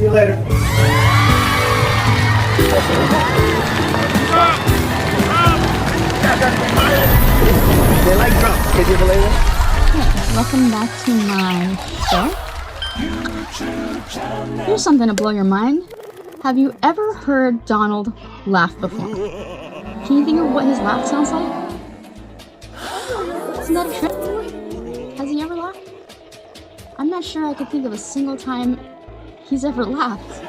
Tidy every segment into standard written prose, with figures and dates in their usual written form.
you later. They like Trump. Can you believe it? Welcome back to my show. Here's something to blow your mind. Have you ever heard Donald laugh before? Can you think of what his laugh sounds like? Isn't that a trip? Has he ever laughed? I'm not sure I could think of a single time he's ever laughed.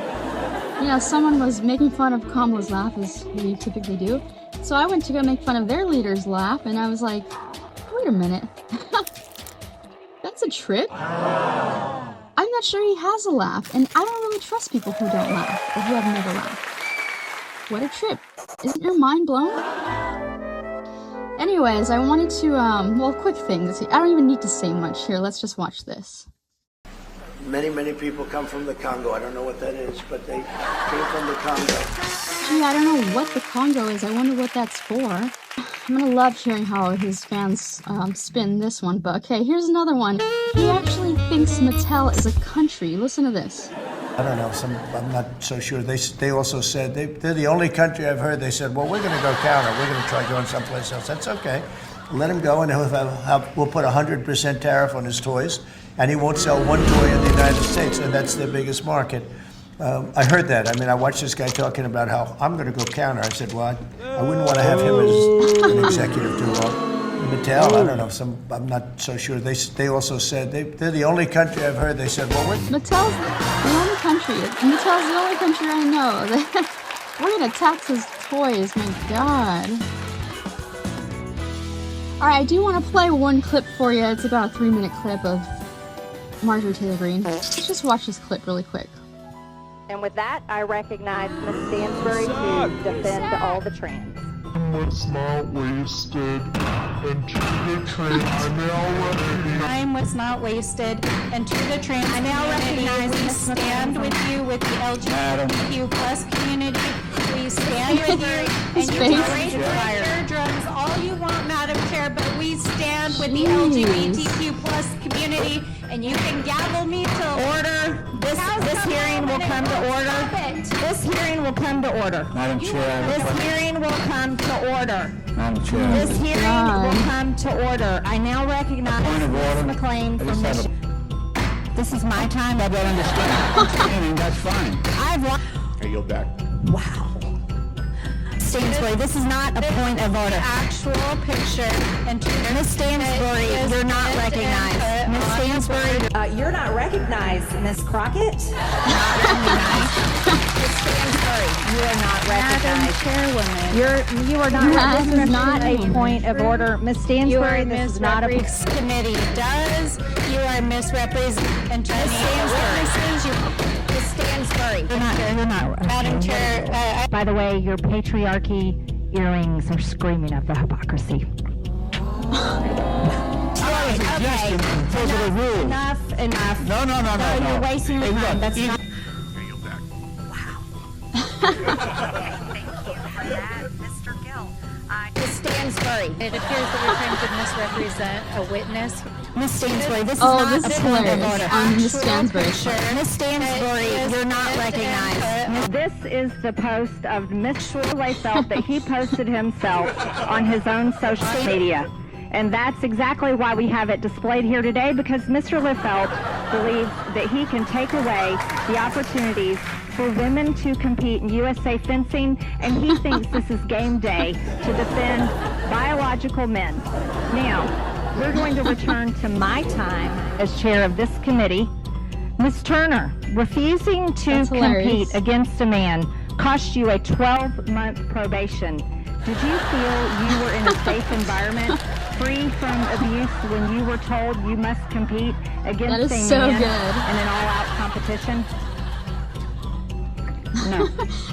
You know, someone was making fun of Kamala's laugh, as we typically do. So I went to go make fun of their leader's laugh, and I was like, wait a minute. That's a trip. I'm not sure he has a laugh, and I don't really trust people who don't laugh, or who have never laughed. What a trip. Isn't your mind blown? Anyways, I wanted to, well, quick things. I don't even need to say much here. Let's just watch this. Many people come from the Congo. I don't know what that is, but they came from the Congo. Gee, I don't know what the Congo is. I wonder what that's for. I'm gonna love hearing how his fans spin this one, but okay, here's another one. He actually thinks Mattel is a country. Listen to this. I don't know, I'm not so sure. They also said, they're the only country I've heard, they said, well, we're gonna go counter. We're gonna try going someplace else. That's okay. Let him go, and we'll put 100% tariff on his toys, and he won't sell one toy in the United States, and that's their biggest market. I heard that. I mean, I watched this guy talking about how I'm going to go counter. I said, well, I wouldn't want to have him as an executive too long. Mattel, I don't know. I'm not so sure. They also said they're the only country I've heard. They said, well, Mattel's the only country. Mattel's the only country I know. We're going to tax his toys. My God. All right, I do want to play one clip for you. It's about a 3-minute clip of Marjorie Taylor Greene. Let's just watch this clip really quick. And with that, I recognize Ms. Stansbury to defend all the trans. Was not wasted, and to the train, I now recognize. Time was not wasted, and to the trans I now recognize we stand with you with the LGBTQ plus community. We stand with you, and you can raise your drugs all you want, Madam Chair, but we stand with the LGBTQ plus community, and you can gavel me to order. This hearing will come to order. This hearing will come to order. Madam Chair. This hearing will come to order. Madam Chair. This hearing will come to order. I now recognize Ms. McLean from Michigan. This is my time. I don't understand. That's fine. I yield back. Wow. Stansbury, this is not a point of order. Actual picture. And Ms. Stansbury, you're not recognized. Ms. Stansbury. You're not recognized, Ms. Crockett. Ms. Stansbury, you are not recognized. Chairwoman. You are not. This is not a point of order, Ms. Stansbury. This is not a committee. You are misrepresenting. And Ms. Stansbury. You're not. Madam Chair. By the way, your patriarchy earrings are screaming of the hypocrisy. Okay. Enough. No. You're wasting your time. That's not. Ms. Stansbury. It appears that you're trying to misrepresent a witness. Ms. Stansbury, this is not a point of order. Ms. Stansbury. Ms. Stansbury, you're not recognized. This is the post of Mr. Liefeld that he posted himself on his own social media. And that's exactly why we have it displayed here today, because Mr. Liefeld believes that he can take away the opportunities for women to compete in USA fencing, and he thinks this is game day to defend biological men. Now, we're going to return to my time as chair of this committee. Ms. Turner, refusing to compete against a man cost you a 12-month probation. Did you feel you were in a safe environment, free from abuse, when you were told you must compete against a man in an all-out competition? No,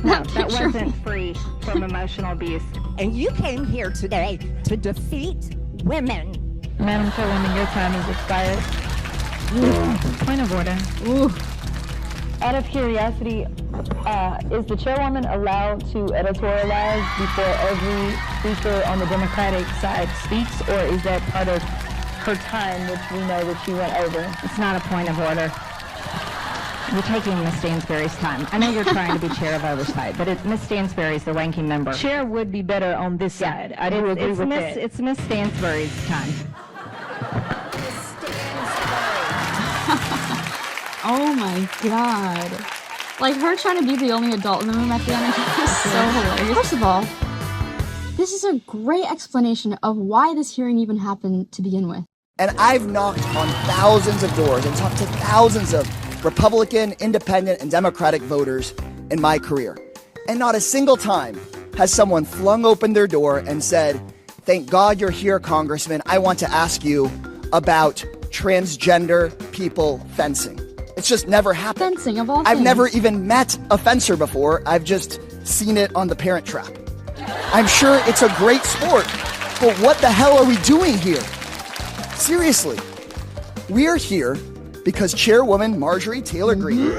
that wasn't free from emotional abuse. And you came here today to defeat women. Madam Chairwoman, your time is expired. Point of order. Out of curiosity, is the chairwoman allowed to editorialize before every speaker on the Democratic side speaks, or is that part of her time, which we know that she went over? It's not a point of order. You're taking Miss Stansberry's time. I know you're trying to be chair of oversight, but Miss Stansberry's the ranking member. Chair would be better on this side. I do agree with that. It's Miss Stansberry's time. Oh my god. Like, her trying to be the only adult in the room at the end is so hilarious. First of all, this is a great explanation of why this hearing even happened to begin with. And I've knocked on thousands of doors and talked to thousands of Republican, Independent, and Democratic voters in my career. And not a single time has someone flung open their door and said, "Thank God you're here, Congressman. I want to ask you about transgender people fencing." It's just never happened. Fencing, of all things. I've never even met a fencer before. I've just seen it on The Parent Trap. I'm sure it's a great sport, but what the hell are we doing here? Seriously, we're here because Chairwoman Marjorie Taylor Greene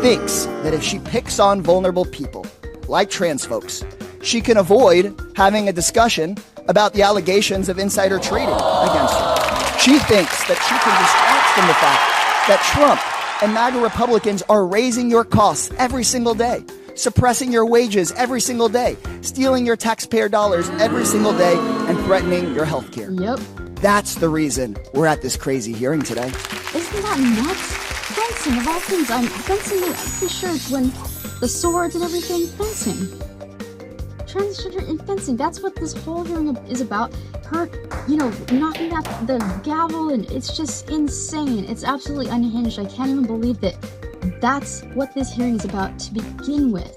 thinks that if she picks on vulnerable people, like trans folks, she can avoid having a discussion about the allegations of insider trading against her. She thinks that she can distract from the fact that Trump and MAGA Republicans are raising your costs every single day, suppressing your wages every single day, stealing your taxpayer dollars every single day, and threatening your health care. Yep. That's the reason we're at this crazy hearing today. Isn't that nuts? Fencing, of all things. Fencing, I'm pretty sure it's when the swords and everything, fencing. Transgender and fencing, that's what this whole hearing is about. Her, knocking out the gavel, and it's just insane. It's absolutely unhinged. I can't even believe that that's what this hearing is about to begin with.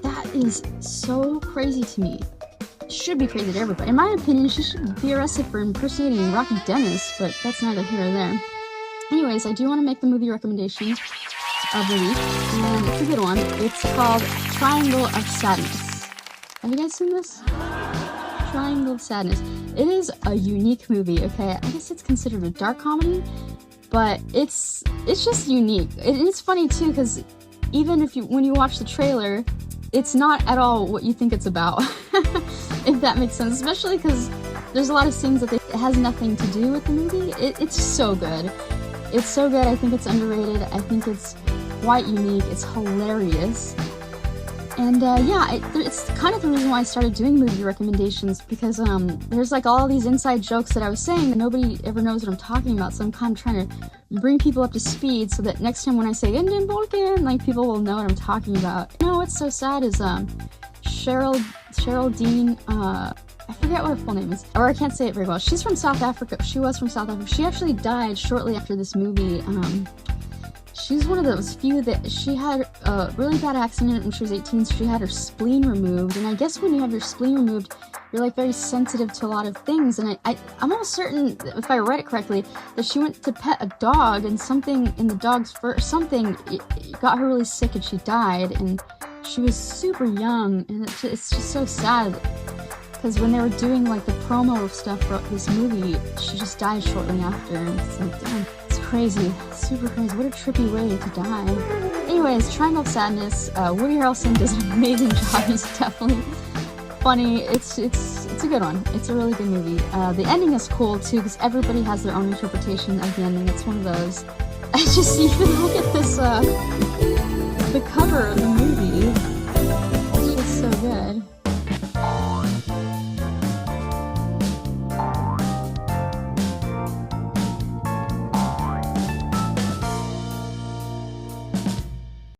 That is so crazy to me. It should be crazy to everybody. In my opinion, she should be arrested for impersonating Rocky Dennis, but that's neither here or there. Anyways, I do want to make the movie recommendation of the week, and it's a good one. It's called Triangle of Sadness. Have you guys seen this? Triangle of Sadness. It is a unique movie, okay? I guess it's considered a dark comedy, but it's just unique. It's funny too, because even when you watch the trailer, it's not at all what you think it's about. If that makes sense, especially because there's a lot of scenes that it has nothing to do with the movie. It's so good. It's so good. I think it's underrated. I think it's quite unique. It's hilarious. And it's kind of the reason why I started doing movie recommendations, because there's like all these inside jokes that I was saying that nobody ever knows what I'm talking about. So I'm kind of trying to bring people up to speed so that next time when I say Indian Vulcan, like, people will know what I'm talking about. What's so sad is Cheryl Dean, I forget what her full name is, or I can't say it very well. She's from South Africa. She was from South Africa. She actually died shortly after this movie. She's one of those few that she had a really bad accident when she was 18, so she had her spleen removed. And I guess when you have your spleen removed, you're like very sensitive to a lot of things. And I'm almost certain, if I read it correctly, that she went to pet a dog and something in the dog's fur, it got her really sick and she died. And she was super young, and it's just so sad. Because when they were doing like the promo stuff for this movie, she just died shortly after. And it's like, damn, it's crazy, super crazy. What a trippy way to die. Anyways, Triangle of Sadness. Woody Harrelson does an amazing job. He's definitely funny. It's a good one. It's a really good movie. The ending is cool too, because everybody has their own interpretation of the ending. It's one of those. I just even look at this.